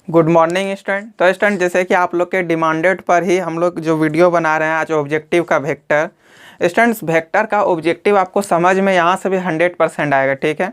Good morning student. तो student जैसे कि आप लोग के डिमांडेड पर ही हम लोग जो वीडियो बना रहे हैं आज ऑब्जेक्टिव का वेक्टर। स्टूडेंट्स वेक्टर का ऑब्जेक्टिव आपको समझ में यहाँ से भी 100% आएगा, ठीक है।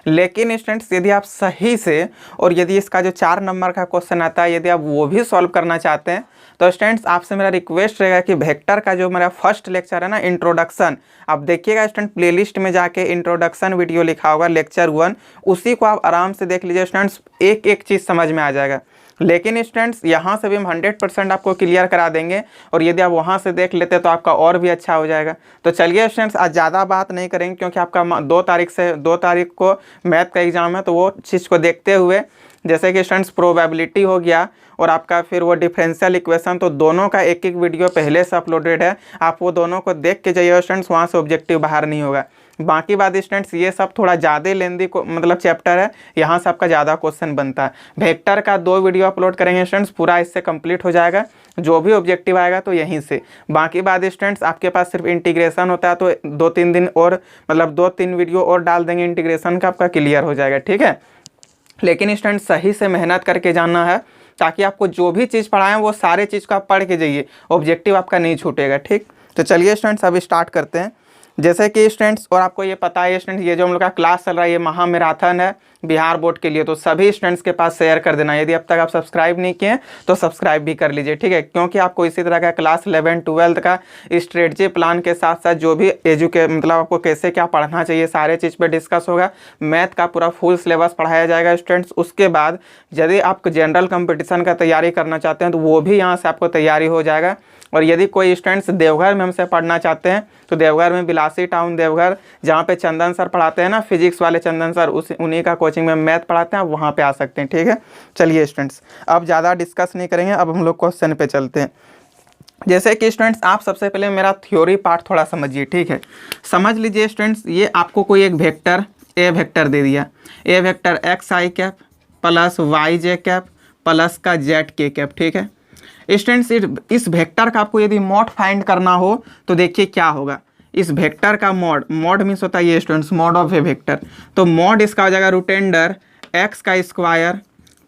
लेकिन स्टूडेंट्स यदि आप सही से और यदि इसका जो 4 नंबर का क्वेश्चन आता है यदि आप वो भी सॉल्व करना चाहते हैं तो स्टूडेंट्स आपसे मेरा रिक्वेस्ट रहेगा कि वेक्टर का जो मेरा फर्स्ट लेक्चर है ना, इंट्रोडक्शन, आप देखिएगा स्टूडेंट प्लेलिस्ट में जाके इंट्रोडक्शन वीडियो लिखा होगा लेक्चर 1, उसी को आप आराम से देख लीजिए स्टूडेंट्स, एक एक चीज़ समझ में आ जाएगा। लेकिन स्टूडेंट्स यहाँ से भी हम 100% आपको क्लियर करा देंगे और यदि आप वहाँ से देख लेते तो आपका और भी अच्छा हो जाएगा। तो चलिए स्टूडेंट्स आज ज़्यादा बात नहीं करेंगे क्योंकि आपका 2 तारीख को मैथ का एग्ज़ाम है, तो वो चीज़ को देखते हुए जैसे कि स्टूडेंट्स प्रोबेबिलिटी हो गया और आपका फिर वो डिफरेंशियल इक्वेशन, तो दोनों का एक एक वीडियो पहले से अपलोडेड है, आप वो दोनों को देख के जाइए स्टूडेंट्स, वहाँ से ऑब्जेक्टिव बाहर नहीं होगा। बाकी बात स्टूडेंट्स ये सब थोड़ा ज़्यादा लेंदी को मतलब चैप्टर है, यहाँ से आपका ज़्यादा क्वेश्चन बनता है। वेक्टर का 2 वीडियो अपलोड करेंगे स्टूडेंट्स, पूरा इससे कंप्लीट हो जाएगा, जो भी ऑब्जेक्टिव आएगा तो यहीं से। बाकी बात स्टूडेंट्स आपके पास सिर्फ इंटीग्रेशन होता है तो 2-3 दिन और मतलब 2-3 वीडियो और डाल देंगे इंटीग्रेशन का, आपका क्लियर हो जाएगा, ठीक है। लेकिन स्टूडेंट्स सही से मेहनत करके जानना है ताकि आपको जो भी चीज़ पढ़ाएं वो सारे चीज़ को आप पढ़ के जाइए, ऑब्जेक्टिव आपका नहीं छूटेगा, ठीक। तो चलिए स्टूडेंट्स अभी स्टार्ट करते हैं। जैसे कि स्टूडेंट्स और आपको ये पता है स्टूडेंट्स, ये जो हम लोग का क्लास चल रहा है ये महा मैराथन है बिहार बोर्ड के लिए, तो सभी स्टूडेंट्स के पास शेयर कर देना। यदि अब तक आप सब्सक्राइब नहीं किए तो सब्सक्राइब भी कर लीजिए, ठीक है, क्योंकि आपको इसी तरह का क्लास 11-12 का स्ट्रेटजी प्लान के साथ साथ जो भी मतलब आपको कैसे क्या पढ़ना चाहिए सारे चीज़ पे डिस्कस होगा। मैथ का पूरा फुल सिलेबस पढ़ाया जाएगा स्टूडेंट्स। उसके बाद यदि आप जनरल कंपटीशन का तैयारी करना चाहते हैं तो वो भी यहाँ से आपको तैयारी हो जाएगा। और यदि कोई स्टूडेंट्स देवघर में हमसे पढ़ना चाहते हैं तो देवघर में बिलासी टाउन देवघर, जहाँ पे चंदन सर पढ़ाते हैं ना, फिजिक्स वाले चंदन सर, उन्हीं का कोचिंग में मैथ पढ़ाते हैं, आप वहाँ पे आ सकते हैं, ठीक है। चलिए स्टूडेंट्स अब ज़्यादा डिस्कस नहीं करेंगे, अब हम लोग क्वेश्चन पे चलते हैं। जैसे कि स्टूडेंट्स आप सबसे पहले मेरा थ्योरी पार्ट थोड़ा समझिए, ठीक है। समझ लीजिए स्टूडेंट्स, ये आपको कोई एक वेक्टर ए वेक्टर दे दिया, ए वेक्टर एक्स आई कैप प्लस वाई जे कैप प्लस का जेड के कैप, ठीक है। स्टूडेंट्स इस वेक्टर का आपको यदि मॉड फाइंड करना हो तो देखिए क्या होगा। इस वेक्टर का मॉड मीन्स होता है ये students mod of A vector, तो मॉड इसका हो जाएगा रूट अंडर एक्स का स्क्वायर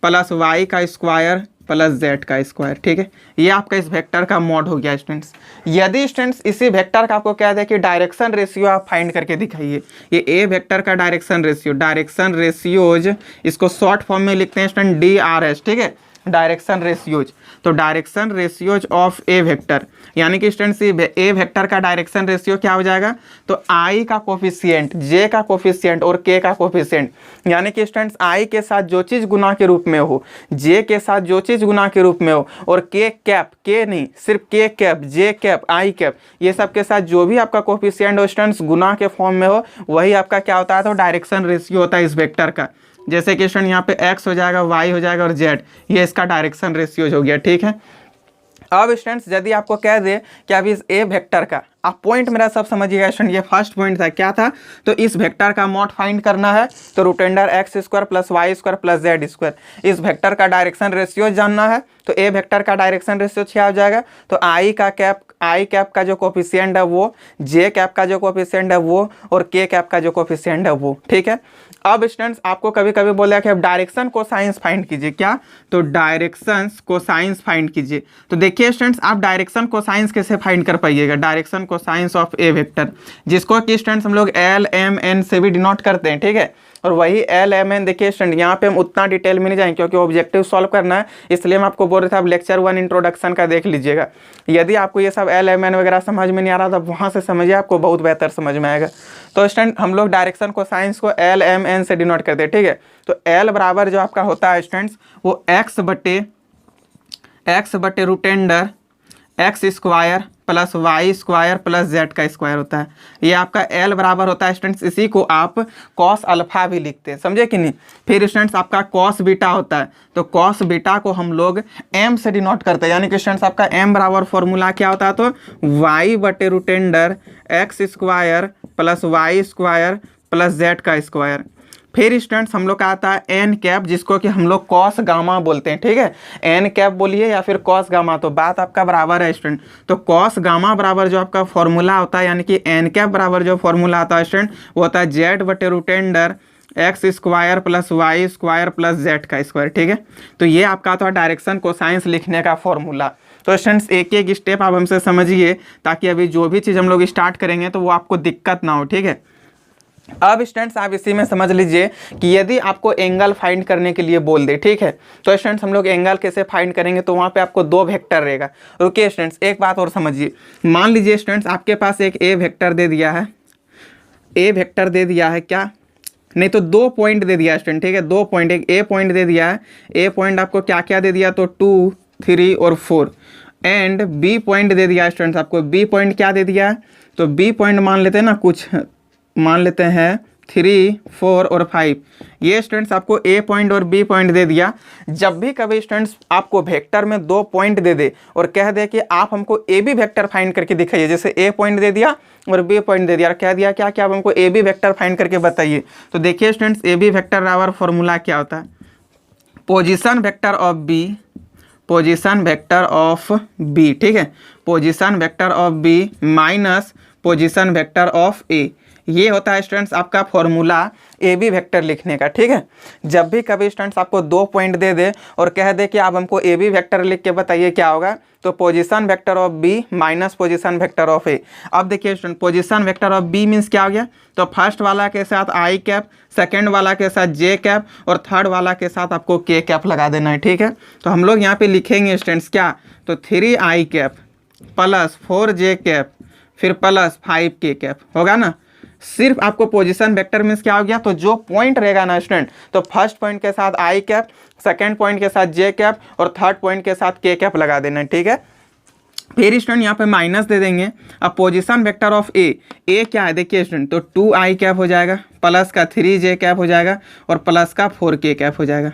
प्लस वाई का स्क्वायर प्लस जेड का स्क्वायर, ठीक है। ये आपका इस वेक्टर का मॉड हो गया स्टूडेंट्स। यदि स्टूडेंट्स इसी वेक्टर का आपको क्या है कि डायरेक्शन रेशियो आप फाइंड करके दिखाइए, ये ए वेक्टर का डायरेक्शन रेशियोज इसको शॉर्ट फॉर्म में लिखते हैं स्टूडेंट DRS, ठीक है, डायरेक्शन रेशियोज। तो direction ratios of A vector यानी कि स्टूडेंट्स ए वेक्टर का डायरेक्शन रेशियो क्या हो जाएगा, तो आई का कोफिशिएंट, जे का कोफिशिएंट और के का कोफिशिएंट, यानी कि स्टूडेंट्स आई के साथ जो चीज़ गुना के रूप में हो, जे के साथ जो चीज़ गुना के रूप में हो, और के कैप, के नहीं सिर्फ के कैप, जे कैप, आई कैप, ये सब के साथ जो भी आपका कोफिशिएंट हो स्टूडेंट्स गुना के फॉर्म में हो, वही आपका क्या होता है, तो डायरेक्शन रेशियो होता है इस वेक्टर का। जैसे कि स्टूडेंट यहाँ पे x हो जाएगा, y हो जाएगा और z, ये इसका डायरेक्शन रेशियोज हो गया, ठीक है। अब स्टूडेंट्स यदि आपको कह दे कि अब इस ए वेक्टर का, आप पॉइंट मेरा सब समझिएगा स्टूडेंट, ये फर्स्ट पॉइंट था क्या था, तो इस वेक्टर का मॉड फाइंड करना है तो root under x square plus y square plus z square. इस वेक्टर का डायरेक्शन रेशियो जानना है तो ए वेक्टर का डायरेक्शन रेशियो क्या हो जाएगा, तो आई कैप का जो कोफिशिएंट है वो, जे कैप का जो कोफिशिएंट है वो, और के कैप का जो कोफिशिएंट है वो, ठीक है। अब स्टूडेंट्स आपको कभी कभी बोला कि अब डायरेक्शन को साइंस फाइंड कीजिए, क्या, तो डायरेक्शन को साइंस फाइंड कीजिए। तो देखिए स्टूडेंट्स आप डायरेक्शन को साइंस कैसे फाइंड कर पाइएगा, direction cosines of A vector, जिसको कि स्टूडेंट्स हम लोग LMN से भी डिनोट करते हैं, ठीक है। और वही LMN देखिए स्टूडेंट, यहाँ पे हम उतना डिटेल में नहीं जाएंगे क्योंकि ऑब्जेक्टिव सॉल्व करना है, इसलिए हम आपको बोल रहे थे आप लेक्चर 1 इंट्रोडक्शन का देख लीजिएगा। यदि आपको ये सब LMN वगैरह समझ में नहीं आ रहा तो वहाँ से समझिए, आपको बहुत बेहतर समझ में आएगा। तो स्टूडेंट हम लोग डायरेक्शन को साइंस को LMN से डिनोट करते हैं, ठीक है। तो L बराबर जो आपका होता है स्टूडेंट्स वो x बटे root under x square plus y square plus z का स्क्वायर होता है। ये आपका L बराबर होता है स्टूडेंट्स, इसी को आप कॉस अल्फा भी लिखते हैं, समझे कि नहीं। फिर स्टूडेंट्स आपका कॉस बीटा होता है, तो कॉस बीटा को हम लोग M से डिनोट करते हैं, यानी कि स्टूडेंट्स आपका M बराबर फॉर्मूला क्या होता है, तो y बटे root under x square plus y square plus z का स्क्वायर। फिर स्टूडेंट्स हम लोग का आता है एन कैप, जिसको कि हम लोग कॉस गामा बोलते हैं, ठीक है। एन कैप बोलिए या फिर कॉस गामा, तो बात आपका बराबर है स्टूडेंट। तो कॉस गामा बराबर जो आपका फॉर्मूला होता है, यानी कि एन कैप बराबर जो फॉर्मूला आता है स्टूडेंट वो होता है जेड बटे root under x square plus y square plus z का स्क्वायर, ठीक है। तो ये आपका था डायरेक्शन कोसाइंस लिखने का फॉर्मूला। तो स्टूडेंट्स एक एक स्टेप आप हमसे समझिए, ताकि अभी जो भी चीज़ हम लोग स्टार्ट करेंगे तो वो आपको दिक्कत ना हो, ठीक है। अब स्टूडेंट्स आप इसी में समझ लीजिए कि यदि आपको एंगल फाइंड करने के लिए बोल दे, ठीक है, तो स्टूडेंट्स हम लोग एंगल कैसे फाइंड करेंगे, तो वहाँ पे आपको दो वेक्टर रहेगा। ओके स्टूडेंट्स, एक बात और समझिए, मान लीजिए स्टूडेंट्स आपके पास एक ए वेक्टर दे दिया है, ए वेक्टर दे दिया है क्या, नहीं तो दो पॉइंट दे दिया स्टूडेंट, ठीक है, दो पॉइंट, एक ए पॉइंट दे दिया है। ए पॉइंट आपको क्या क्या दे दिया, तो 2, 3 और 4, एंड बी पॉइंट दे दिया स्टूडेंट्स आपको, बी पॉइंट क्या दे दिया है, तो बी पॉइंट मान लेते हैं ना, कुछ मान लेते हैं 3, 4 और 5। ये स्टूडेंट्स आपको ए पॉइंट और बी पॉइंट दे दिया। जब भी कभी स्टूडेंट्स आपको वेक्टर में दो पॉइंट दे दे और कह दे कि आप हमको ए बी वेक्टर फाइंड करके दिखाइए, जैसे ए पॉइंट दे दिया और बी पॉइंट दे दिया और कह दिया क्या क्या आप हमको ए बी वेक्टर फाइंड करके बताइए, तो देखिए स्टूडेंट्स ए बी वेक्टर बराबर फॉर्मूला क्या होता है, position vector of B, position vector of B, ठीक है, position vector of B minus position vector of A. ये होता है स्टूडेंट्स आपका फॉर्मूला ए बी वेक्टर लिखने का, ठीक है। जब भी कभी स्टूडेंट्स आपको दो पॉइंट दे दे और कह दे कि आप हमको ए बी वेक्टर लिख के बताइए, क्या होगा, तो position vector of B minus position vector of A. अब देखिए student, position vector of B means क्या हो गया, तो फर्स्ट वाला के साथ आई कैप, सेकेंड वाला के साथ जे कैप और थर्ड वाला के साथ आपको के कैप लगा देना है, ठीक है। तो हम लोग यहाँ पे लिखेंगे स्टूडेंट्स क्या, तो 3 आई कैप प्लस 4 जे कैप फिर प्लस 5 के कैप होगा ना। सिर्फ आपको पोजीशन वेक्टर मीन्स क्या हो गया, तो जो पॉइंट रहेगा ना स्टूडेंट, तो फर्स्ट पॉइंट के साथ आई कैप, सेकंड पॉइंट के साथ जे कैप और थर्ड पॉइंट के साथ के कैप लगा देना, ठीक है। फिर स्टूडेंट यहाँ पे माइनस दे देंगे। अब पोजीशन वेक्टर ऑफ ए क्या है, देखिए स्टूडेंट, तो 2 आई कैप हो जाएगा प्लस का 3 जे कैप हो जाएगा और प्लस का 4 के कैप हो जाएगा।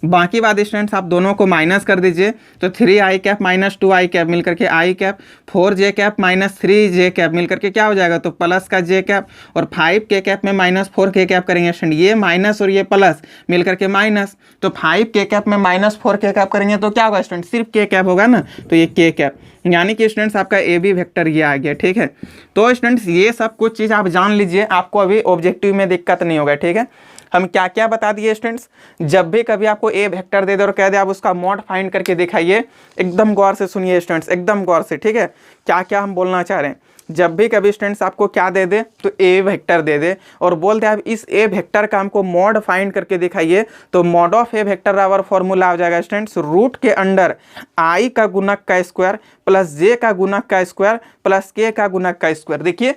बाकी बात स्टूडेंट्स आप दोनों को माइनस कर दीजिए, तो 3 आई कैप माइनस 2 आई कैप मिल करके आई कैप, 4 जे कैप माइनस 3 जे कैप मिल करके क्या हो जाएगा, तो प्लस का जे कैप और 5 के कैप में माइनस 4 के कैप करेंगे स्टूडेंट, ये माइनस और ये प्लस मिल करके माइनस, तो 5 के कैप में माइनस 4 के कैप करेंगे तो क्या होगा स्टूडेंट, सिर्फ के कैप होगा ना, तो ये के कैप, यानी कि स्टूडेंट्स आपका ए बी वेक्टर ये आ गया, ठीक है। तो स्टूडेंट्स ये सब कुछ चीज़ आप जान लीजिए, आपको अभी ऑब्जेक्टिव में दिक्कत नहीं होगा, ठीक है। हम क्या क्या बता दिए स्टूडेंट्स, जब भी कभी आपको ए वेक्टर दे दे और कह दे आप उसका मॉड फाइंड करके दिखाइए, एकदम गौर से सुनिए स्टूडेंट्स, एकदम गौर से, ठीक है, क्या क्या हम बोलना चाह रहे हैं। जब भी कभी स्टूडेंट्स आपको क्या दे दे, तो ए वेक्टर दे दे और बोल दे आप इस ए वेक्टर का हमको मॉड फाइंड करके दिखाइए, तो मॉड ऑफ ए वेक्टर बराबर फॉर्मूला हो जाएगा स्टूडेंट्स, रूट के अंडर आई का गुणक का स्क्वायर प्लस जे का गुणक का स्क्वायर प्लस के का गुणक का स्क्वायर। देखिए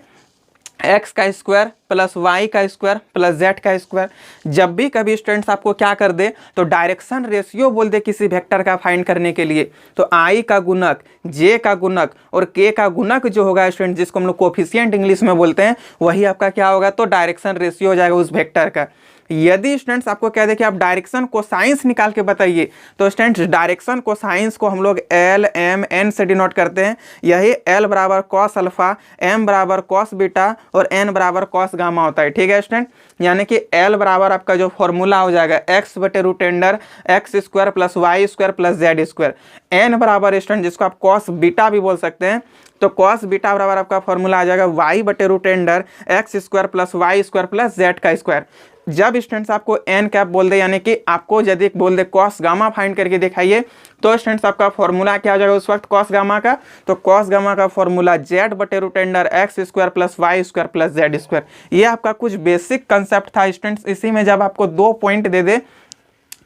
एक्स का स्क्वायर प्लस वाई का स्क्वायर प्लस जेड का स्क्वायर। जब भी कभी स्टूडेंट्स आपको क्या कर दे, तो डायरेक्शन रेशियो बोल दे किसी वेक्टर का फाइंड करने के लिए, तो आई का गुणक, जे का गुणक और के का गुणक जो होगा स्टूडेंट, जिसको हम लोग कोफिशिएंट इंग्लिश में बोलते हैं, वही आपका क्या होगा, तो डायरेक्शन रेशियो हो जाएगा उस वेक्टर का। यदि स्टूडेंट्स आपको कह दे कि आप डायरेक्शन कोसाइंस निकाल के बताइए, तो स्टूडेंट्स डायरेक्शन कोसाइंस को हम लोग एल एम एन से डिनोट करते हैं। यही एल बराबर कॉस अल्फा, एम बराबर कॉस बीटा और एन बराबर कॉस गामा होता है, ठीक है स्टूडेंट। यानी कि एल बराबर आपका जो फॉर्मूला हो जाएगा एक्स बटे root under x square plus y square plus z square. N बराबर स्टूडेंट जिसको आप कॉस बीटा भी बोल सकते हैं, तो कॉस बीटा बराबर आपका फॉर्मूला आ जाएगा वाई बटे root under x square plus y square plus z का स्क्वायर। जब स्टूडेंट्स आपको एन कैप बोल दे, यानी कि आपको यदि बोल दे कॉस गामा फाइंड करके दिखाइए, तो स्टूडेंट्स आपका फॉर्मूला क्या हो जाएगा उस वक्त कॉस गामा का, तो कॉस गामा का फॉर्मूला जेड बटे root under x square plus y square plus z square. ये आपका कुछ बेसिक कंसेप्ट था स्टूडेंट्स। इसी में जब आपको दो पॉइंट दे दे,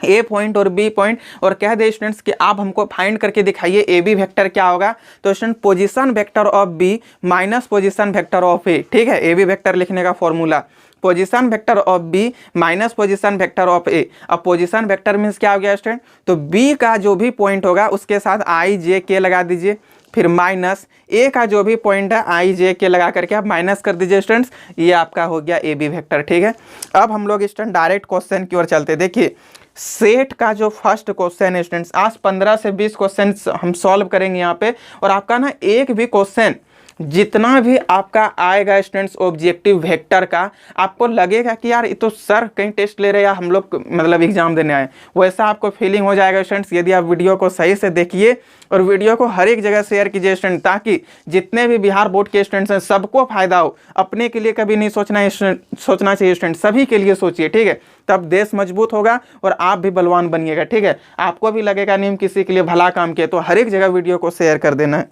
ए पॉइंट और बी पॉइंट, और कह दे स्टूडेंट्स कि आप हमको फाइंड करके दिखाइए ए बी वेक्टर क्या होगा, तो student position vector of B minus position vector of A, ठीक है। ए बी वेक्टर लिखने का formula position vector of B minus position vector of A. अब पोजीशन वेक्टर मीन्स क्या हो गया स्टूडेंट, तो बी का जो भी पॉइंट होगा उसके साथ आई जे के लगा दीजिए, फिर माइनस ए का जो भी पॉइंट है आई जे के लगा करके आप माइनस कर दीजिए स्टूडेंट्स, ये आपका हो गया ए बी वेक्टर, ठीक है। अब हम लोग स्टूडेंट डायरेक्ट क्वेश्चन की ओर चलते। देखिए सेट का जो फर्स्ट क्वेश्चन है स्टूडेंट्स, आज 15 से 20 क्वेश्चन हम सॉल्व करेंगे यहाँ पे, और आपका ना एक भी क्वेश्चन जितना भी आपका आएगा स्टूडेंट्स ऑब्जेक्टिव वेक्टर का, आपको लगेगा कि यार ये तो सर कहीं टेस्ट ले रहे हैं या हम लोग मतलब एग्जाम देने आए, वैसा आपको फीलिंग हो जाएगा स्टूडेंट्स यदि आप वीडियो को सही से देखिए और वीडियो को हर एक जगह शेयर कीजिए स्टूडेंट, ताकि जितने भी बिहार बोर्ड के स्टूडेंट्स हैं सबको फायदा हो। अपने के लिए कभी नहीं सोचना चाहिए स्टूडेंट, सभी के लिए सोचिए, ठीक है। तब देश मजबूत होगा और आप भी बलवान बनिएगा, ठीक है। आपको भी लगेगा नहीं हम किसी के लिए भला काम किए, तो हर एक जगह वीडियो को शेयर कर देना है।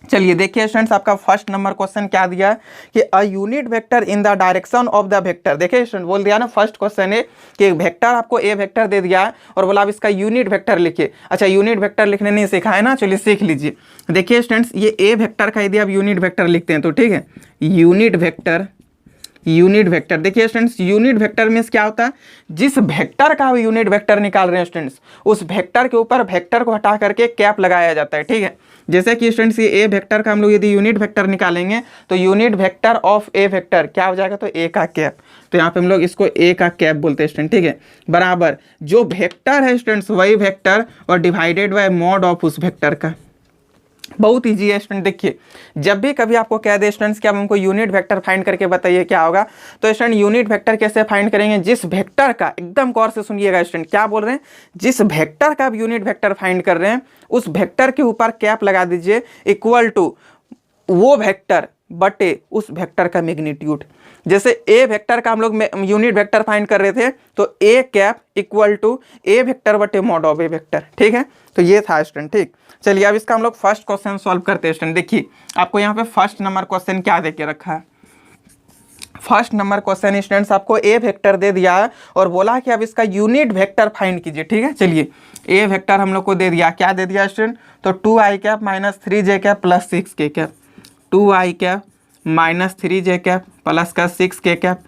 चलिए देखिए स्टूडेंट्स, आपका फर्स्ट नंबर क्वेश्चन क्या दिया है कि a unit vector in the direction of the vector. देखिए स्टूडेंट बोल दिया ना, फर्स्ट क्वेश्चन है कि एक वेक्टर आपको ए वेक्टर दे दिया है और बोला आप इसका यूनिट वेक्टर लिखिए। अच्छा, यूनिट वेक्टर लिखने नहीं सीखा है ना, चलिए सीख लीजिए। देखिए स्टूडेंट्स, ये ए वेक्टर का यदि आप यूनिट वेक्टर लिखते हैं तो ठीक है, यूनिट वेक्टर देखिए स्टूडेंट्स, यूनिट वेक्टर मींस क्या होता है, जिस वेक्टर का यूनिट वेक्टर निकाल रहे हैं स्टूडेंट्स, उस वेक्टर के ऊपर वेक्टर को हटा करके कैप लगाया जाता है, ठीक है। जैसे कि स्टूडेंट्स ये ए वेक्टर का हम लोग यदि यूनिट वेक्टर निकालेंगे तो unit vector of A vector क्या हो जाएगा, तो ए का कैप, तो यहाँ पे हम लोग इसको ए का कैप बोलते हैं स्टूडेंट, ठीक है। बराबर जो वेक्टर है स्टूडेंट्स वही वेक्टर और डिवाइडेड बाय मॉड ऑफ उस वेक्टर का। बहुत ईजी है स्टूडेंट। देखिए जब भी कभी आपको कह दे स्टूडेंट्स कि आप हमको यूनिट वेक्टर फाइंड करके बताइए क्या होगा, तो स्टूडेंट यूनिट वेक्टर कैसे फाइंड करेंगे, जिस वेक्टर का, एकदम गौर से सुनिएगा स्टूडेंट क्या बोल रहे हैं, जिस वेक्टर का आप यूनिट वेक्टर फाइंड कर रहे हैं उस वेक्टर के ऊपर कैप लगा दीजिए, इक्वल टू वो वेक्टर बटे उस वेक्टर का मैग्नीट्यूड। जैसे ए वेक्टर का हम लोग यूनिट वेक्टर फाइंड कर रहे थे तो A cap equal to A vector बटे मॉड ऑफ ए वेक्टर, ठीक है। तो ये था स्टूडेंट, ठीक। चलिए अब इसका हम लोग फर्स्ट क्वेश्चन सॉल्व करते हैं स्टूडेंट। देखिए आपको यहाँ पे फर्स्ट नंबर क्वेश्चन क्या दे के रखा है, फर्स्ट नंबर क्वेश्चन स्टूडेंट्स आपको ए वेक्टर दे दिया है और बोला कि अब इसका यूनिट वेक्टर फाइंड कीजिए, ठीक है। चलिए ए वेक्टर हम लोग को दे दिया, क्या दे दिया स्टूडेंट, तो 2i cap minus 3j cap plus 6k cap, 2i cap minus 3j cap plus का 6k कैप।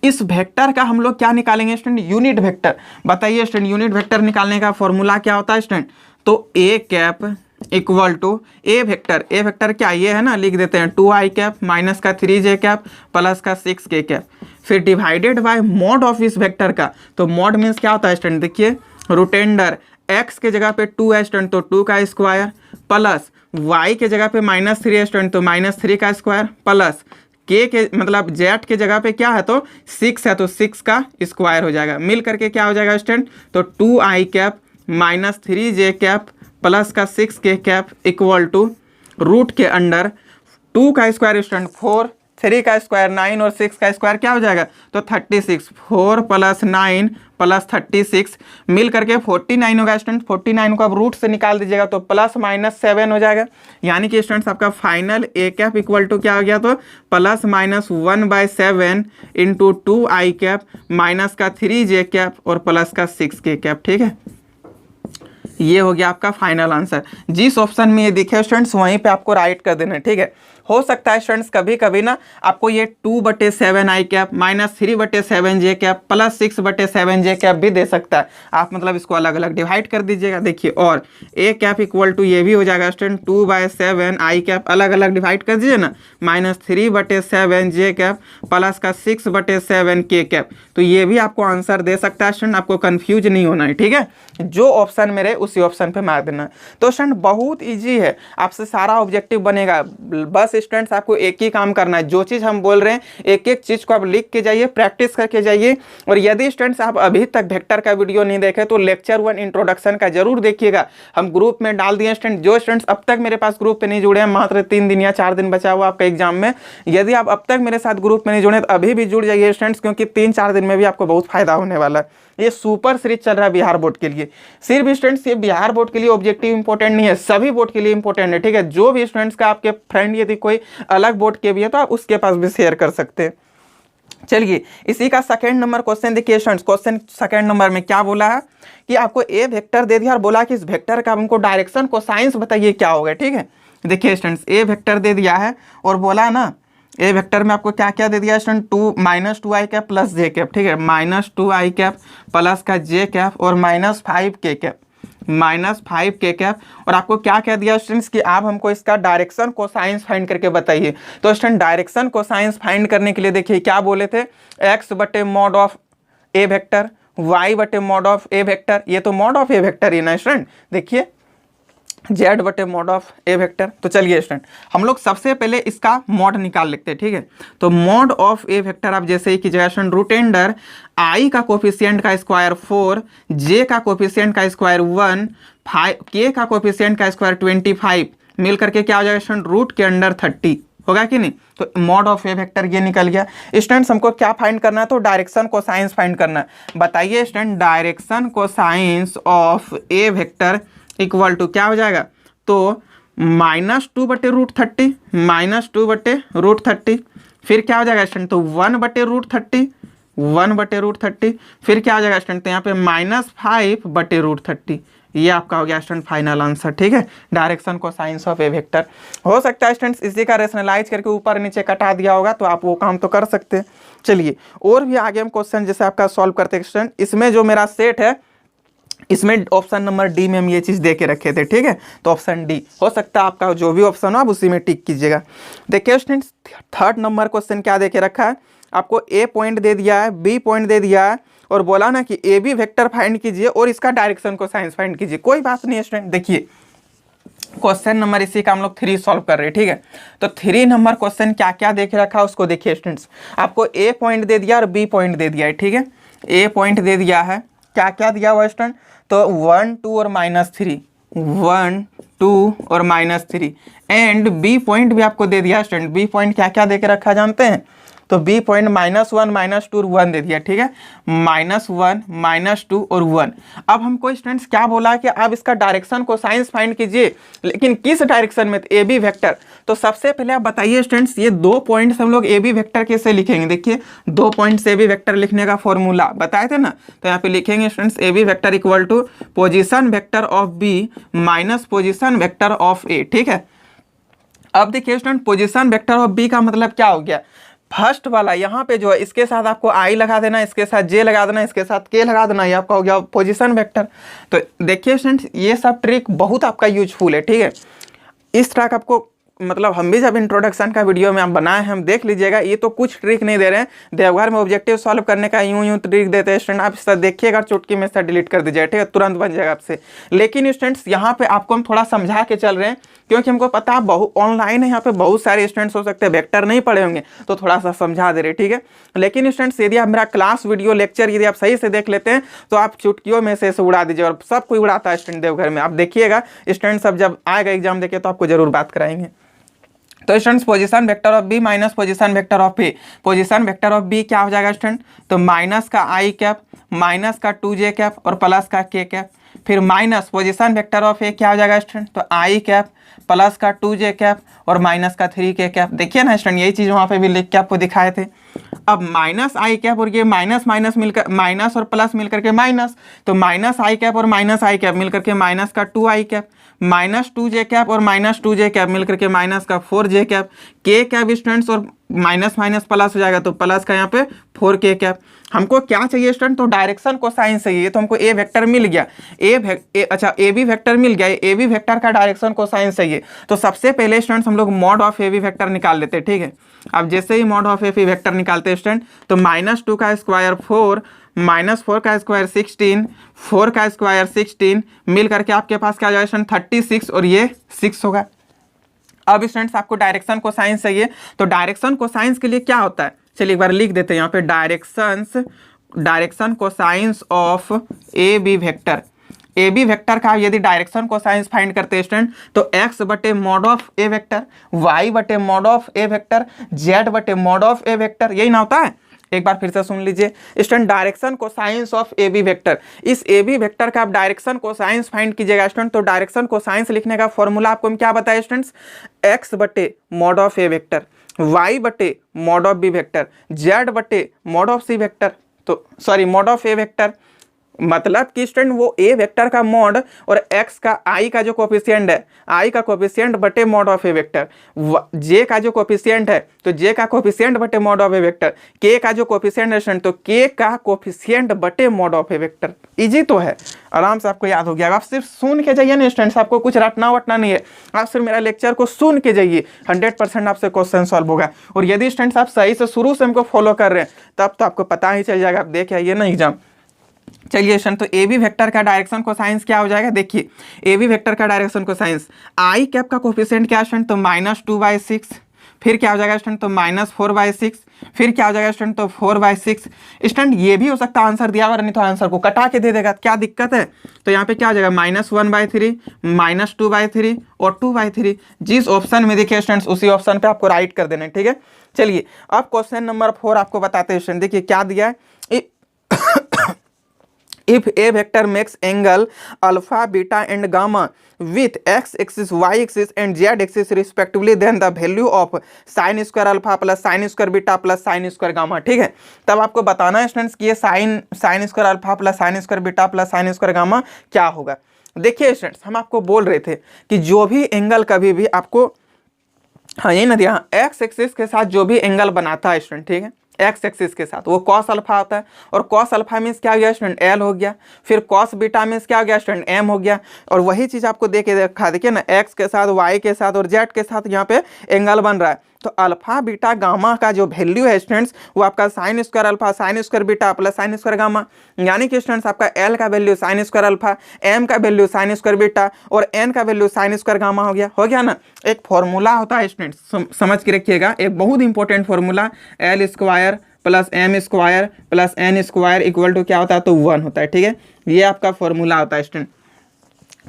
इस वेक्टर का हम लोग क्या निकालेंगे स्टूडेंट, यूनिट वेक्टर। बताइए स्टूडेंट यूनिट वेक्टर निकालने का फॉर्मूला क्या होता है स्टूडेंट, तो A cap equal to A vector क्या ये है ना, लिख देते हैं 2i कैप माइनस का 3j कैप प्लस का 6k कैप, फिर डिवाइडेड बाय मॉड ऑफ इस वेक्टर का। तो मॉड मीन्स क्या होता है स्टूडेंट, देखिए रूटेंडर x के जगह पे 2 है स्टूडेंट तो 2 का स्क्वायर, प्लस y के जगह पे -3 है स्टूडेंट तो -3 का स्क्वायर, प्लस k के मतलब z के जगह पे क्या है तो 6 है तो 6 का स्क्वायर हो जाएगा। मिल करके क्या हो जाएगा स्टूडेंट, तो 2i cap minus 3j cap plus का 6k cap equal to root के अंडर 2 का स्क्वायर स्टूडेंट 4, 3 का स्क्वायर 9 और 6 का स्क्वायर क्या हो जाएगा, तो 36, 4 प्लस 9 प्लस 36 मिल करके 49 होगा स्टूडेंट। 49 को आप रूट से निकाल दीजिएगा तो प्लस माइनस 7 हो जाएगा, यानी कि स्टूडेंट्स आपका final A cap equal to क्या हो गया, तो plus minus 1/7 into 2i cap minus का 3j कैप और प्लस का 6k कैप, ठीक है। ये हो गया आपका फाइनल आंसर। जिस ऑप्शन में ये दिखे स्टूडेंट्स वहीं पे आपको राइट कर देना है, ठीक है। हो सकता है स्टूडेंट्स कभी कभी ना आपको ये 2/7i cap minus 3/7j cap plus 6/7j cap भी दे सकता है। आप मतलब इसको अलग अलग डिवाइड कर दीजिएगा। देखिए और ए कैप इक्वल टू ये भी हो जाएगा स्टूडेंट 2/7i कैप, अलग अलग डिवाइड कर दीजिए ना, माइनस 3/7j कैप प्लस का 6/7k कैप। तो ये भी आपको आंसर दे सकता है स्टूडेंट, आपको कन्फ्यूज नहीं होना है, ठीक है। जो ऑप्शन मेरे उसी ऑप्शन पे मार देना। तो स्टूडेंट बहुत ईजी है, आपसे सारा ऑब्जेक्टिव बनेगा। बस स्टूडेंट्स आपको एक ही काम करना है, जो चीज़ हम बोल रहे हैं एक एक चीज़ को आप लिख के जाइए, प्रैक्टिस करके जाइए। और यदि स्टूडेंट्स आप अभी तक वेक्टर का वीडियो नहीं देखे तो लेक्चर 1 इंट्रोडक्शन का जरूर देखिएगा, हम ग्रुप में डाल दिए स्टूडेंट। जो स्टूडेंट्स अब तक मेरे पास ग्रुप पे नहीं जुड़े हैं, मात्र 3 दिन या 4 दिन बचा हुआ आपका एग्जाम में, यदि आप अब तक मेरे साथ ग्रुप में नहीं जुड़े तो अभी भी जुड़ जाइए स्टूडेंट्स, क्योंकि 3-4 दिन में भी आपको बहुत फायदा होने वाला है। ये सुपर सीरीज चल रहा है बिहार बोर्ड के लिए। सिर्फ स्टूडेंट्स ये बिहार बोर्ड के लिए ऑब्जेक्टिव इंपॉर्टेंट नहीं है, सभी बोर्ड के लिए इंपॉर्टेंट है, ठीक है। जो भी स्टूडेंट्स का आपके फ्रेंड यदि कोई अलग बोर्ड के भी है तो आप उसके पास भी शेयर कर सकते हैं। चलिए इसी का सेकंड नंबर क्वेश्चन देखिए स्टूडेंट्स। क्वेश्चन सेकंड नंबर में क्या बोला है कि आपको ए वेक्टर दे दिया और बोला कि इस वेक्टर का हमको डायरेक्शन कोसाइंस बताइए क्या होगा, ठीक है। देखिए स्टूडेंट्स ए वेक्टर दे दिया है और बोला ना ए वेक्टर में आपको क्या क्या दे दिया student, -2i cap plus j cap, ठीक है, -2i कैप प्लस का j कैप और -5k कैप, -5k कैप। और आपको क्या क्या दिया स्टूडेंट्स कि आप हमको इसका डायरेक्शन कोसाइंस फाइंड करके बताइए। तो स्टूडेंट डायरेक्शन कोसाइंस फाइंड करने के लिए देखिए क्या बोले थे, x बटे mod of A vector, y बटे मॉड ऑफ ए वेक्टर। ये तो मॉड ऑफ ए वेक्टर ही ना स्टूडेंट। देखिए जेड बटे मॉड ऑफ ए वेक्टर। तो चलिए स्टूडेंट हम लोग सबसे पहले इसका मॉड निकाल लेते हैं, ठीक है। तो मॉड ऑफ ए वेक्टर आप जैसे ही कीजिएगा स्टूडेंट, रूट अंडर आई का कोफिशिएंट का स्क्वायर 4, जे का कोफिशिएंट का स्क्वायर 1, के का कोफिशिएंट का स्क्वायर 25 मिल करके क्या हो जाएगा स्टूडेंट, रूट के अंडर 30 होगा कि नहीं। तो मॉड ऑफ ए वेक्टर ये निकल गया। स्टूडेंट्स हमको क्या फाइंड करना है, तो डायरेक्शन को साइंस फाइंड करना है। बताइए student, direction cosines of A vector equal to क्या हो जाएगा, तो -2 बटे रूट 30, -2 बटे रूट 30, फिर क्या हो जाएगा स्टूडेंट, तो 1 बटे रूट 30, 1 बटे रूट 30, फिर क्या हो जाएगा स्टूडेंट, तो यहाँ पे -5 बटे रूट 30। ये आपका हो गया स्टूडेंट फाइनल आंसर, ठीक है, direction cosines of A vector. हो सकता है स्टूडेंट्स इसी का रेशनलाइज करके ऊपर नीचे कटा दिया होगा, तो आप वो काम तो कर सकते हैं। चलिए और भी आगे हम क्वेश्चन जैसे आपका सॉल्व करते हैं स्टूडेंट। इसमें जो मेरा सेट है, इसमें ऑप्शन नंबर डी में हम ये चीज़ दे के रखे थे, ठीक है। तो ऑप्शन डी हो सकता है आपका जो भी ऑप्शन हो आप उसी में टिक कीजिएगा। देखिए स्टूडेंट्स, थर्ड नंबर क्वेश्चन क्या दे के रखा है, आपको ए पॉइंट दे दिया है, बी पॉइंट दे दिया है, और बोला ना कि ए बी वेक्टर फाइंड कीजिए और इसका डायरेक्शन को साइंस फाइंड कीजिए। कोई बात नहीं है स्टूडेंट, देखिए क्वेश्चन नंबर इसी का हम लोग 3 सॉल्व कर रहे हैं, ठीक है। तो 3 नंबर क्वेश्चन क्या क्या देख रखा है उसको देखिए स्टूडेंट्स। आपको ए पॉइंट दे दिया और बी पॉइंट दे दिया है, ठीक है। ए पॉइंट दे दिया है, क्या क्या दिया हुआ स्टूडेंट, तो 1 2 और -3, 1 2 और -3, एंड बी पॉइंट भी आपको दे दिया स्टूडेंट। बी पॉइंट क्या क्या दे के रखा जानते हैं, तो बी पॉइंट -1 -2 और 1 दे दिया, ठीक है, -1 -2 और 1। अब हमको स्टूडेंट्स क्या बोला कि आप इसका डायरेक्शन को साइंस फाइंड कीजिए, लेकिन किस डायरेक्शन में, ए बी वेक्टर। तो सबसे पहले आप बताइए स्टूडेंट्स, ये 2 पॉइंट्स हम लोग ए बी वेक्टर कैसे लिखेंगे। देखिए 2 पॉइंट्स ए बी वेक्टर लिखने का फॉर्मूला बताए थे ना, तो यहाँ पे लिखेंगे students A B vector equal to position vector of B minus position vector of A, ठीक है। अब देखिए student, position vector of B का मतलब क्या हो गया, फर्स्ट वाला यहाँ पे जो है इसके साथ आपको आई लगा देना, इसके साथ जे लगा देना, इसके साथ के लगा देना, ये आपका हो गया पोजीशन वेक्टर। तो देखिए स्टूडेंट्स, ये सब ट्रिक बहुत आपका यूजफुल है, ठीक है। इस तरह का आपको मतलब हम भी जब इंट्रोडक्शन का वीडियो में हम बनाए हैं, हम देख लीजिएगा। ये तो कुछ ट्रिक नहीं दे रहे हैं, देवघर में ऑब्जेक्टिव सॉल्व करने का यूं ट्रिक देते हैं स्टूडेंट। आप इसका देखिएगा, चुटकी में से डिलीट कर दीजिएगा, ठीक है, तुरंत बन जाएगा आपसे। लेकिन स्टूडेंट्स यहाँ पे आपको हम थोड़ा समझा के चल रहे हैं, क्योंकि हमको पता है बहुत ऑनलाइन है, यहाँ पे बहुत सारे स्टूडेंट्स हो सकते हैं वेक्टर नहीं पढ़े होंगे, तो थोड़ा सा समझा दे रहे, ठीक है। लेकिन स्टूडेंट्स यदि आप मेरा क्लास वीडियो लेक्चर यदि आप सही से देख लेते हैं, तो आप चुटकियों में से उड़ा दीजिए, और सब कोई उड़ाता है स्टूडेंट देवघर में। आप देखिएगा स्टूडेंट सब जब आएगा एग्जाम देखे तो आपको जरूर बात कराएंगे। तो students position vector of B minus position vector of A, position vector of B क्या हो जाएगा स्टूडेंट, तो माइनस का आई कैप, माइनस का 2j कैप और प्लस का k कैप, फिर माइनस पोजीशन वेक्टर ऑफ ए क्या हो जाएगा स्टूडेंट, तो आई कैप प्लस का 2j कैप और माइनस का 3k कैप। देखिए ना स्टूडेंट, यही चीज़ वहाँ पे भी लिख के आपको दिखाए थे। अब माइनस आई कैप और ये माइनस माइनस मिलकर माइनस और प्लस मिलकर के माइनस, तो माइनस आई कैप और माइनस आई कैप मिलकर के माइनस का 2i cap, minus 2j cap और माइनस 2j कैप मिलकर के माइनस का 4j cap, k cap students और माइनस माइनस प्लस हो जाएगा, तो प्लस का यहाँ पे 4k कैप। हमको क्या चाहिए स्टूडेंट, तो डायरेक्शन को साइन चाहिए। तो हमको ए वेक्टर मिल गया, अच्छा ए बी वेक्टर मिल गया, ए बी वेक्टर का डायरेक्शन को साइन चाहिए। तो सबसे पहले स्टूडेंट्स हम लोग mod of A B vector निकाल लेते हैं, ठीक है। अब जैसे ही mod of A B vector निकालते हैं स्टूडेंट, तो -2 का स्क्वायर 4, -4 का स्क्वायर 16, 4 का स्क्वायर 16 मिल करके आपके पास क्या जाएगा स्टूडेंट 36, और ये 6 होगा। अब स्टूडेंट्स आपको डायरेक्शन को साइंस चाहिए, तो डायरेक्शन को साइंस के लिए क्या होता है, चलिए एक बार लिख देते हैं यहाँ पे, direction cosines of A B vector. A B vector का यदि डायरेक्शन को साइंस फाइंड करते हैं स्टूडेंट, तो x बटे mod of A vector, y बटे mod of A vector, z बटे मॉड ऑफ ए वेक्टर, यही ना होता है। एक बार फिर से सुन लीजिए student, direction cosines of A B vector, इस ए बी वेक्टर का आप डायरेक्शन को साइंस फाइंड कीजिएगा स्टूडेंट। तो डायरेक्शन को साइंस लिखने का फॉर्मूला आपको हम क्या बताया स्टूडेंट्स, x बटे mod of A vector, y बटे mod of B vector, z बटे मॉड ऑफ सी वेक्टर, तो sorry mod of A vector. मतलब कि स्टूडेंट वो ए वेक्टर का मॉड और x का i का जो कोफिशिएंट है, i का कोफिशिएंट बटे mod of A vector, j का जो कोफिशिएंट है तो j का कोफिशिएंट बटे mod of A vector, k का जो कोफिशिएंट है स्टूडेंट तो k का कोफिशिएंट बटे mod of A vector. Easy तो है, आराम से आपको याद हो गया। आप सिर्फ सुन के जाइए ना स्टूडेंट्स, आपको कुछ रटना वटना नहीं है, आप सिर्फ मेरा लेक्चर को सुन के जाइए, 100% आपसे क्वेश्चन सॉल्व होगा। और यदि स्टूडेंट्स आप सही से शुरू से हमको फॉलो कर रहे हैं, तब तो आपको पता ही चल जाएगा। आप देख आइए ना एग्जाम, चलिए स्टूडेंट, तो ए बी वेक्टर का डायरेक्शन कोसाइंस क्या हो जाएगा, देखिए ए बी वेक्टर का डायरेक्शन कोसाइंस आई कैप का कोफिशिएंट क्या स्टूडेंट, तो -2/6, फिर क्या हो जाएगा स्टूडेंट, तो -4/6, फिर क्या हो जाएगा स्टूडेंट, तो 4/6। स्टूडेंट ये भी हो सकता है आंसर दिया हुआ, नहीं तो आंसर को कटा के दे देगा, क्या दिक्कत है। तो यहाँ पे क्या हो जाएगा, -1/3, -2/3 और 2/3। जिस ऑप्शन में देखिए स्टूडेंट्स उसी ऑप्शन पे आपको राइट कर देना है, ठीक है। चलिए अब क्वेश्चन नंबर 4 आपको बताते हैं स्टूडेंट, देखिए क्या दिया है। If a vector makes angle alpha, beta and gamma with x axis, y axis and z axis respectively, then the value of sin square alpha plus sin square beta plus sin square gamma, ठीक है। तब आपको बताना है students कि ये sin square alpha plus sin square beta plus sin square gamma क्या होगा। देखिए स्टूडेंट्स, हम आपको बोल रहे थे कि जो भी एंगल कभी भी आपको, हाँ यही ना दिया, एक्स एक्सिस के साथ जो भी एंगल बनाता है स्टूडेंट, ठीक है, एक्स एक्सिस के साथ वो कॉस अल्फा होता है। और कॉस अल्फा मीन्स क्या हो गया स्टूडेंट, एल हो गया। फिर कॉस बीटा मीन्स क्या हो गया स्टूडेंट, एम हो गया। और वही चीज आपको दे के देखा, देखिए ना, एक्स के साथ, वाई के साथ और जेड के साथ यहाँ पे एंगल बन रहा है। तो अल्फा बीटा गामा का जो वैल्यू है स्टूडेंट्स, वो आपका sine square alpha sine square beta plus sine square gamma, यानी कि स्टूडेंट्स आपका एल का value sine square alpha, m का वैल्यू साइन स्क्वायर बीटा और एन का वैल्यू साइन स्क्वायर गामा हो गया ना। एक फॉर्मूला होता है स्टूडेंट्स, समझ के रखिएगा, एक बहुत important formula, l square plus M square plus N square equal to क्या होता है, तो 1 होता है, ठीक है। ये आपका फॉर्मूला होता है स्टूडेंट।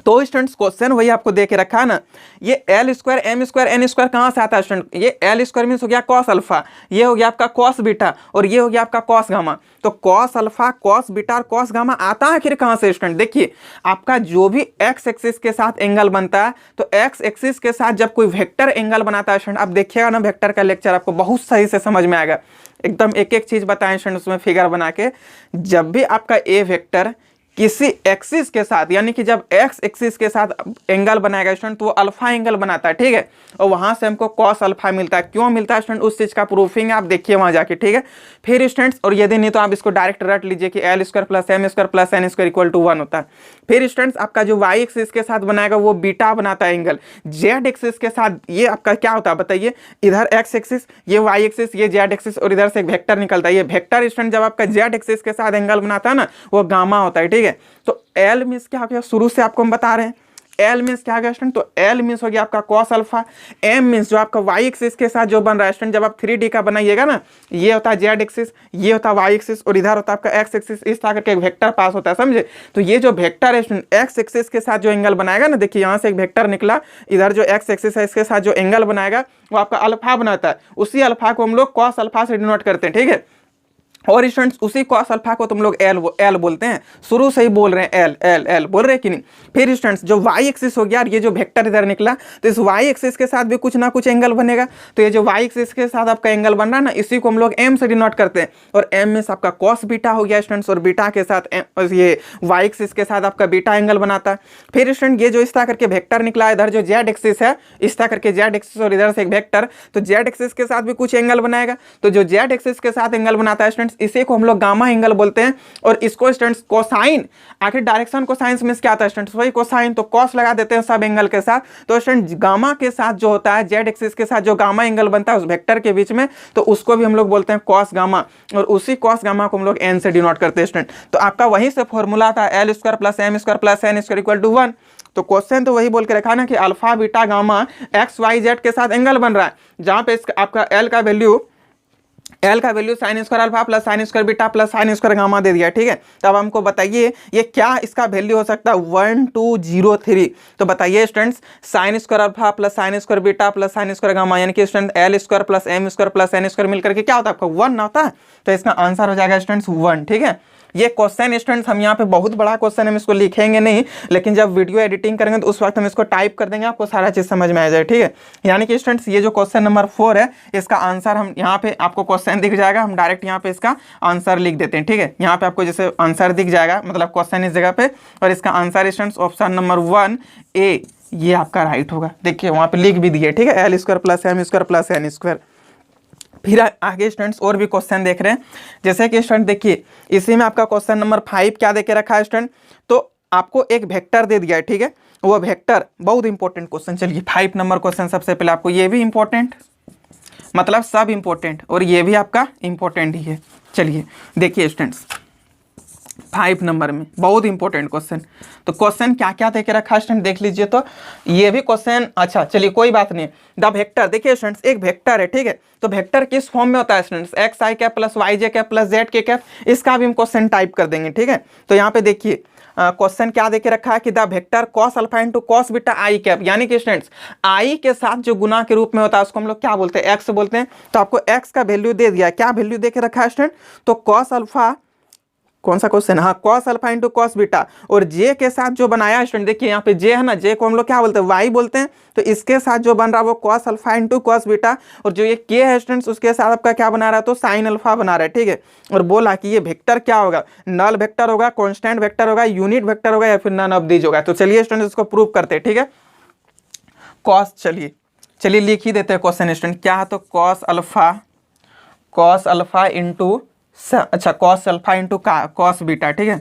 तो स्टूडेंट्स क्वेश्चन वही आपको दे के रखा है ना, ये L square m square n square कहाँ से आता है स्टूडेंट, ये एल स्क्वायर मीन्स हो गया कॉस अल्फा, ये हो गया आपका कॉस बीटा और ये हो गया आपका कॉस गामा। तो कॉस अल्फा कॉस बीटा और कॉस गामा आता है आखिर कहाँ से स्टूडेंट, देखिए आपका जो भी एक्स एक्सिस के साथ एंगल बनता है, तो एक्स एक्सिस के साथ जब कोई वेक्टर एंगल बनाता है स्टूडेंट, आप देखिएगा ना वेक्टर का लेक्चर आपको बहुत सही से समझ में आएगा, एकदम एक एक चीज बताएं स्टूडेंट उसमें फिगर बना के। जब भी आपका ए वेक्टर किसी एक्सिस के साथ, यानी कि जब एक्स एक्सिस के साथ एंगल बनाएगा स्टूडेंट, तो वो अल्फा एंगल बनाता है, ठीक है। और वहां से हमको कॉस अल्फा मिलता है। क्यों मिलता है स्टूडेंट, उस चीज का प्रूफिंग आप देखिए वहां जाके, ठीक है। फिर स्टूडेंट्स, और यदि नहीं तो आप इसको डायरेक्ट रट लीजिए कि l square plus M square plus N square equal to 1 होता है। फिर स्टूडेंट्स आपका जो वाई एक्सिस के साथ बनाएगा वो बीटा बनाता है एंगल। जेड एक्सिस के साथ ये आपका क्या होता है बताइए, इधर एक्स एक्सिस, ये वाई एक्सिस, ये जेड एक्सिस और इधर से एक वेक्टर निकलता है। ये वेक्टर स्टूडेंट जब आपका जेड एक्सिस के साथ एंगल बनाता है ना, वो गामा होता है, ठीक है। तो एल मीन्स क्या हो गया, शुरू से आपको हम बता रहे हैं, एल मीन्स क्या हो गया स्टूडेंट, तो एल मीन्स हो गया आपका कॉस अल्फा। एम मीन्स जो आपका वाई एक्सिस के साथ जो बन रहा है स्टूडेंट, जब आप 3D का बनाइएगा ना, ये होता है जेड एक्सिस, ये होता है वाई एक्सिस और इधर होता है आपका एक्स एक्सिस, इस तरह करके एक वेक्टर पास होता है, समझे। तो ये जो वेक्टर है स्टूडेंट एक्स एक्सिस के साथ जो एंगल बनाएगा ना, देखिए यहाँ से एक वेक्टर निकला, इधर जो एक्स एक्सिस है इसके साथ जो एंगल बनाएगा वो आपका अल्फा बनाता है। उसी अल्फा को हम लोग कॉस अल्फा से डिनोट करते हैं, ठीक है। और स्टूडेंट्स उसी कॉस अल्फा को तुम लोग एल बोलते हैं, शुरू से ही बोल रहे हैं एल एल एल बोल रहे हैं कि नहीं। फिर स्टूडेंट्स जो वाई एक्सिस हो गया, ये जो वेक्टर इधर निकला, तो इस वाई एक्सिस के साथ भी कुछ ना कुछ एंगल बनेगा। तो ये जो वाई एक्सिस के साथ आपका एंगल बन रहा है ना, इसी को हम लोग एम से डिनोट करते हैं। और एम में आपका कॉस बीटा हो गया स्टूडेंट्स, और बीटा के साथ ये वाई एक्सिस के साथ आपका बीटा एंगल बनाता है। फिर स्टूडेंट ये जो इस तरह करके वेक्टर निकला, इधर जो जेड एक्सिस है, इस तरह करके जेड एक्सिस और इधर से एक वेक्टर, तो जेड एक्सिस के साथ भी कुछ एंगल बनाएगा। तो जो जेड एक्सिस के साथ एंगल बनाता है स्टूडेंट्स, इसी को हम लोग गामा एंगल बोलते हैं। और इसको स्टूडेंट्स कोसाइन, आखिर डायरेक्शन कोसाइन में क्या आता है स्टूडेंट्स, वही कोसाइन, तो कॉस लगा देते हैं सब एंगल के साथ। तो स्टूडेंट गामा के साथ जो होता है, जेड एक्सिस के साथ जो गामा एंगल बनता है उस वेक्टर के बीच में, तो उसको भी हम लोग बोलते हैं कॉस गामा। और उसी कॉस गामा को हम लोग एन से डिनोट करते हैं स्टूडेंट। तो आपका वहीं से फॉर्मूला था l square plus M square plus N square equal to 1। तो क्वेश्चन तो वही बोल के रखा ना कि alpha beta gamma x y z के साथ एंगल बन रहा है, जहां पे आपका एल का value sine square alpha plus sine square beta plus sine square gamma दे दिया, ठीक है। तो अब हमको बताइए ये क्या इसका वैल्यू हो सकता है, 1 2 0 3। तो बताइए students, sine square alpha plus sine square beta plus sine square gamma, यानी कि student l square plus M square plus N square मिलकर के क्या होता है आपका 1 ना होता है। तो इसका आंसर हो जाएगा स्टूडेंट्स 1, ठीक है। ये क्वेश्चन स्टूडेंट्स हम यहाँ पे बहुत बड़ा क्वेश्चन हम इसको लिखेंगे नहीं, लेकिन जब वीडियो एडिटिंग करेंगे तो उस वक्त हम इसको टाइप कर देंगे, आपको सारा चीज समझ में आ जाए, ठीक है। यानी कि स्टूडेंट्स ये जो क्वेश्चन नंबर 4 है, इसका आंसर हम यहाँ पे आपको क्वेश्चन दिख जाएगा, हम डायरेक्ट यहाँ पे इसका आंसर लिख देते हैं, ठीक है। यहाँ पे आपको जैसे आंसर दिख जाएगा, मतलब क्वेश्चन इस जगह पे, और इसका आंसर स्टूडेंट्स ऑप्शन नंबर 1 ए ये आपका राइट होगा। देखिए वहाँ पे लिख भी दिए, ठीक है, l square plus M square plus N square. फिर आगे स्टूडेंट्स और भी क्वेश्चन देख रहे हैं, जैसे कि स्टूडेंट देखिए इसी में आपका क्वेश्चन नंबर 5 क्या दे के रखा है स्टूडेंट, तो आपको एक वेक्टर दे दिया है, ठीक है। वो वेक्टर बहुत इंपॉर्टेंट क्वेश्चन, चलिए 5 नंबर क्वेश्चन सबसे पहले आपको, ये भी इंपॉर्टेंट मतलब सब इंपॉर्टेंट और ये भी आपका इंपॉर्टेंट ही है। चलिए देखिए स्टूडेंट्स, 5 नंबर में, बहुत इंपॉर्टेंट क्वेश्चन। तो क्वेश्चन क्या क्या दे के रखा है स्टूडेंट देख लीजिए। तो ये भी क्वेश्चन, अच्छा चलिए कोई बात नहीं। द वेक्टर, देखिए स्टूडेंट्स एक वेक्टर है, ठीक है। तो वेक्टर किस फॉर्म में होता है स्टूडेंट्स, एक्स आई कैप प्लस वाई जे कैप प्लस जेड के कैप, इसका भी हम क्वेश्चन टाइप कर देंगे, ठीक है। तो यहाँ पे देखिए क्वेश्चन क्या देके रखा है कि the vector cos alpha into cos beta I cap, यानी कि स्टूडेंट्स आई के साथ जो गुना के रूप में होता है उसको हम लोग क्या बोलते हैं, एक्स बोलते हैं। तो आपको एक्स का वैल्यू दे दिया, क्या वैल्यू देके रखा है स्टूडेंट, तो कॉस अल्फा, कौन सा क्वेश्चन, हाँ cos alpha into cos beta, और जे के साथ जो बनाया स्टूडेंट, देखिए यहाँ पे जे है ना, जे को हम लोग क्या बोलते हैं, वाई बोलते हैं। तो इसके साथ जो बन रहा है वो cos alpha into cos beta, और जो ये के है स्टूडेंट्स उसके साथ आपका क्या बना रहा है, तो साइन अल्फा बना रहा है, ठीक है। और बोला कि ये वेक्टर क्या होगा, नल वेक्टर होगा, कॉन्स्टेंट वेक्टर होगा, यूनिट वेक्टर होगा, या फिर नन ऑफ दीज होगा। तो चलिए स्टूडेंट्स इसको प्रूव करते हैं, ठीक है। कॉस, चलिए लिख ही देते हैं क्वेश्चन स्टूडेंट क्या है, तो कॉस अल्फा इंटू, अच्छा cos alpha into cos beta, ठीक है।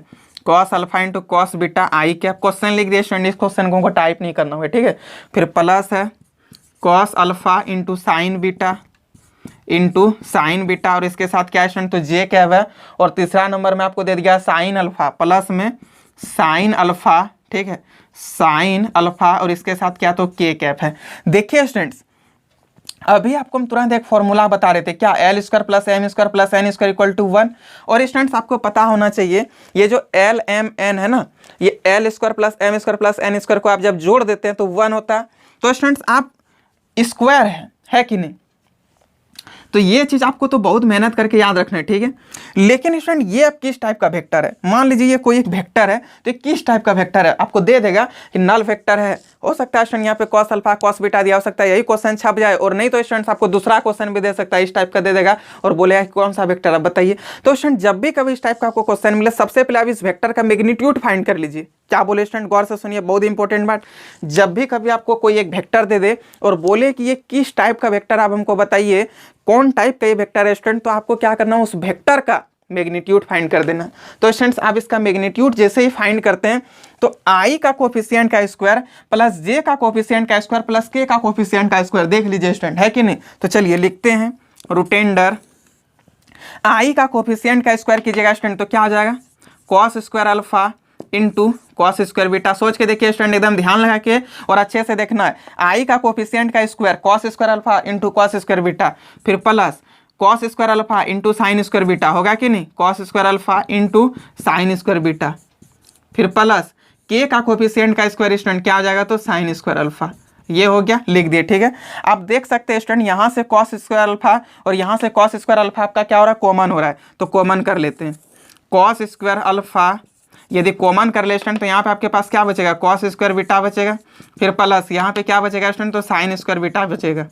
Cos alpha into cos beta I cap, question लिख दिए स्टूडेंट, इस क्वेश्चन को टाइप नहीं करना होगा, ठीक है। फिर प्लस है cos alpha into sign beta और इसके साथ क्या है स्टूडेंट, तो जे कैप है। और तीसरा नंबर में आपको दे दिया साइन अल्फा, प्लस में साइन अल्फा, ठीक है, साइन अल्फा, और इसके साथ क्या, तो के कैप है। देखिए स्टूडेंट्स अभी आपको हम तुरंत एक फॉर्मूला बता रहे थे, क्या l square plus M square plus N square equal to 1। और स्टूडेंट्स आपको पता होना चाहिए ये जो एल एम एन है ना, ये L square plus M square plus N square को आप जब जोड़ देते हैं तो 1 होता है। तो स्टूडेंट्स आप स्क्वायर है कि नहीं, तो ये चीज आपको तो बहुत मेहनत करके याद रखना है, ठीक है। लेकिन स्टूडेंट ये अब किस टाइप का वेक्टर है, मान लीजिए ये कोई एक वेक्टर है, तो ये किस टाइप का वेक्टर है, आपको दे देगा कि नल वेक्टर है। हो सकता है स्टूडेंट यहाँ पे कॉस अल्फा कॉस बीटा दिया, हो सकता है यही क्वेश्चन छप जाए, और नहीं तो स्टूडेंट्स आपको दूसरा क्वेश्चन भी दे सकता है, इस टाइप का दे देगा और बोलेगा कौन सा वेक्टर है बताइए। तो स्टूडेंट जब भी कभी इस टाइप का आपको क्वेश्चन मिले, सबसे पहले आप इस वेक्टर का मैग्नीट्यूड फाइंड कर लीजिए। क्या बोले स्टूडेंट, गौर से सुनिए, बहुत इंपॉर्टेंट बात। जब भी कभी आपको कोई एक वेक्टर दे दे और बोले कि ये किस टाइप का वेक्टर, आप हमको बताइए कौन टाइप का ये वेक्टर है स्टूडेंट, तो आपको क्या करना है, उस वेक्टर का मैग्नीट्यूड फाइंड कर देना। तो स्टूडेंट्स आप इसका मैग्नीट्यूड जैसे ही फाइंड करते हैं तो आई का कोफिशिएंट का स्क्वायर प्लस जे का कोफिशिएंट का स्क्वायर प्लस के का कोफिशिएंट का स्क्वायर, देख लीजिए स्टूडेंट है कि नहीं। तो चलिए लिखते हैं, रूटेंडर आई का कोफिशिएंट का स्क्वायर कीजिएगा स्टूडेंट, तो क्या हो जाएगा, cos square alpha into cos square beta. सोच के देखिए स्टूडेंट, एकदम ध्यान लगा के और अच्छे से देखना है। आई का कोफिशिएंट का square cos square alpha into cos square beta, फिर plus cos square alpha into sine square beta, होगा कि नहीं, cos square alpha into sine square beta, फिर प्लस के का कोफिशिएंट का स्क्वायर स्टूडेंट क्या हो जाएगा, तो साइन स्क्वायर अल्फा। ये हो गया, लिख दिए, ठीक है। आप देख सकते हैं स्टूडेंट यहाँ से कॉस स्क्वायर अल्फा और यहाँ से कॉस स्क्वायर अल्फा आपका क्या हो रहा है, कॉमन हो रहा है। तो कॉमन कर लेते हैं, कॉस स्क्वायर अल्फा यदि कॉमन कर ले स्टूडेंट तो यहाँ पे आपके पास क्या बचेगा, कॉस स्क्वायर बीटा बचेगा, फिर प्लस यहाँ पे क्या बचेगा स्टूडेंट, तो साइन स्क्वायर बीटा बचेगा,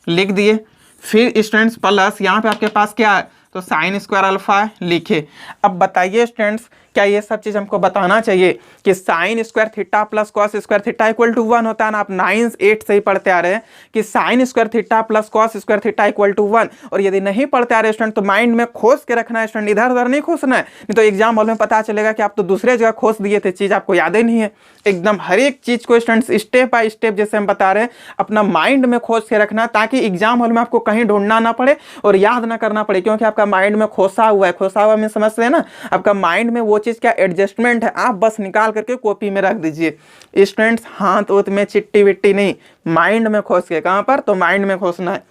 लिख दिए। फिर स्टूडेंट्स प्लस यहाँ पे आपके पास क्या है, तो साइन स्क्वायर अल्फा लिखे। अब बताइए स्टूडेंट्स क्या ये सब चीज़ हमको बताना चाहिए कि sine square theta plus cos square theta equal to 1 होता है ना। आप 9 8 से ही पढ़ते आ रहे हैं कि sine square theta plus cos square theta equal to 1। और यदि नहीं पढ़ते आ रहे स्टूडेंट तो माइंड में खोज के रखना है स्टूडेंट, इधर उधर नहीं खोजना है, नहीं तो एग्जाम हॉल में पता चलेगा कि आप तो दूसरे जगह खोज दिए थे, चीज़ आपको याद ही नहीं है। एकदम हर एक चीज़ को स्टूडेंट्स स्टेप बाय स्टेप जैसे हम बता रहे हैं अपना माइंड में खोज के रखना, ताकि एग्जाम हॉल में आपको कहीं ढूंढना ना पड़े और याद ना करना पड़े, क्योंकि आपका माइंड में खोसा हुआ है। खोसा हुआ में समझते हैं ना, आपका माइंड में वो चीज़ क्या एडजस्टमेंट है, आप बस निकाल करके कॉपी में रख दीजिए स्टूडेंट्स। हाथ उत में चिट्टी विट्टी नहीं, माइंड में खोज के, कहाँ पर, तो माइंड में खोजना है।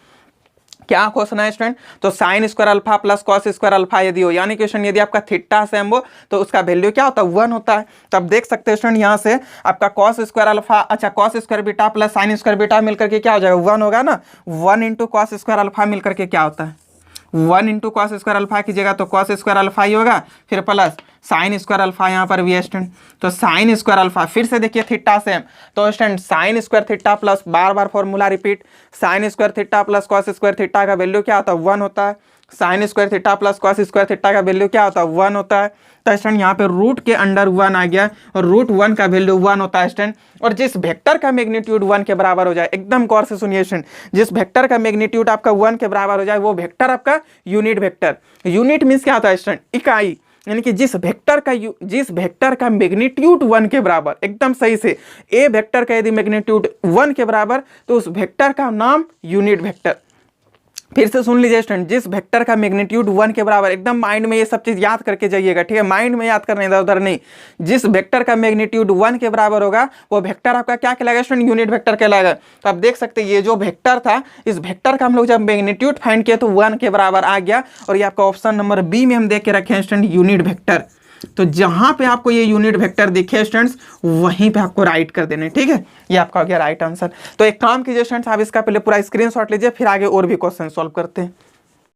क्या खोजना है स्टूडेंट, तो sign square alpha plus cos square alpha यदि हो, यानी क्वेश्चन यदि आपका थीटा सेम हो तो उसका वैल्यू क्या होता है, 1 होता है। तब देख सकते हैं स्टूडेंट यहाँ से आपका कॉस स्क्वायर अल्फा, अच्छा cos square beta plus sine square beta मिलकर के क्या हो जाएगा, 1 होगा ना। 1 इंटू कॉस स्क्वायर अल्फा मिलकर के क्या होता है, 1 इंटू कॉस स्क्वायर अल्फा कीजिएगा तो कॉस स्क्वायर अल्फा ही होगा, फिर प्लस साइन स्क्वायर अल्फा यहाँ पर भी है स्टूडेंट, तो साइन स्क्वायर अल्फा। फिर से देखिए थीटा सेम, तो student sine square theta plus, बार बार formula repeat, sine square theta plus cos square theta का वैल्यू क्या होता है, 1 होता है। Sine square theta plus cos square theta का वैल्यू क्या होता है, 1 होता है। तो स्टूडेंट यहाँ पे रूट के अंडर 1 आ गया और रूट 1 का वैल्यू 1 होता है स्टूडेंट। और जिस वेक्टर का मैग्नीट्यूड 1 के बराबर हो जाए, एकदम गौर से सुनिए स्टूडेंट, जिस वेक्टर का मैग्नीट्यूड आपका 1 के बराबर हो जाए वो वेक्टर आपका यूनिट वेक्टर। यूनिट मीन्स क्या होता है स्टूडेंट, इकाई, यानी कि जिस वेक्टर का मैग्नीट्यूड 1 के बराबर, एकदम सही से, ए वेक्टर का यदि मैग्नीट्यूड 1 के बराबर तो उस वेक्टर का नाम यूनिट वेक्टर। फिर से सुन लीजिए स्टूडेंट, जिस वेक्टर का मैग्नीट्यूड 1 के बराबर, एकदम माइंड में ये सब चीज याद करके जाइएगा, ठीक है, माइंड में याद करना, इधर उधर नहीं। जिस वेक्टर का मैग्नीट्यूड 1 के बराबर होगा वो वेक्टर आपका क्या कहलाएगा स्टूडेंट, यूनिट वेक्टर कहलाएगा। तो आप देख सकते हैं ये जो वेक्टर था, इस वेक्टर का हम लोग जब मैग्नीट्यूड फाइंड किया तो 1 के बराबर आ गया, और ये आपका ऑप्शन नंबर बी में हम देख के रखे हैं स्टूडेंट यूनिट वेक्टर। तो जहां पे आपको ये यूनिट वेक्टर दिखे स्टूडेंट्स, वहीं पे आपको राइट कर देने, ठीक है, ये आपका हो गया राइट आंसर। तो एक काम कीजिए स्टूडेंट्स, आप इसका पहले पूरा स्क्रीनशॉट लीजिए, फिर आगे और भी क्वेश्चन सॉल्व करते हैं।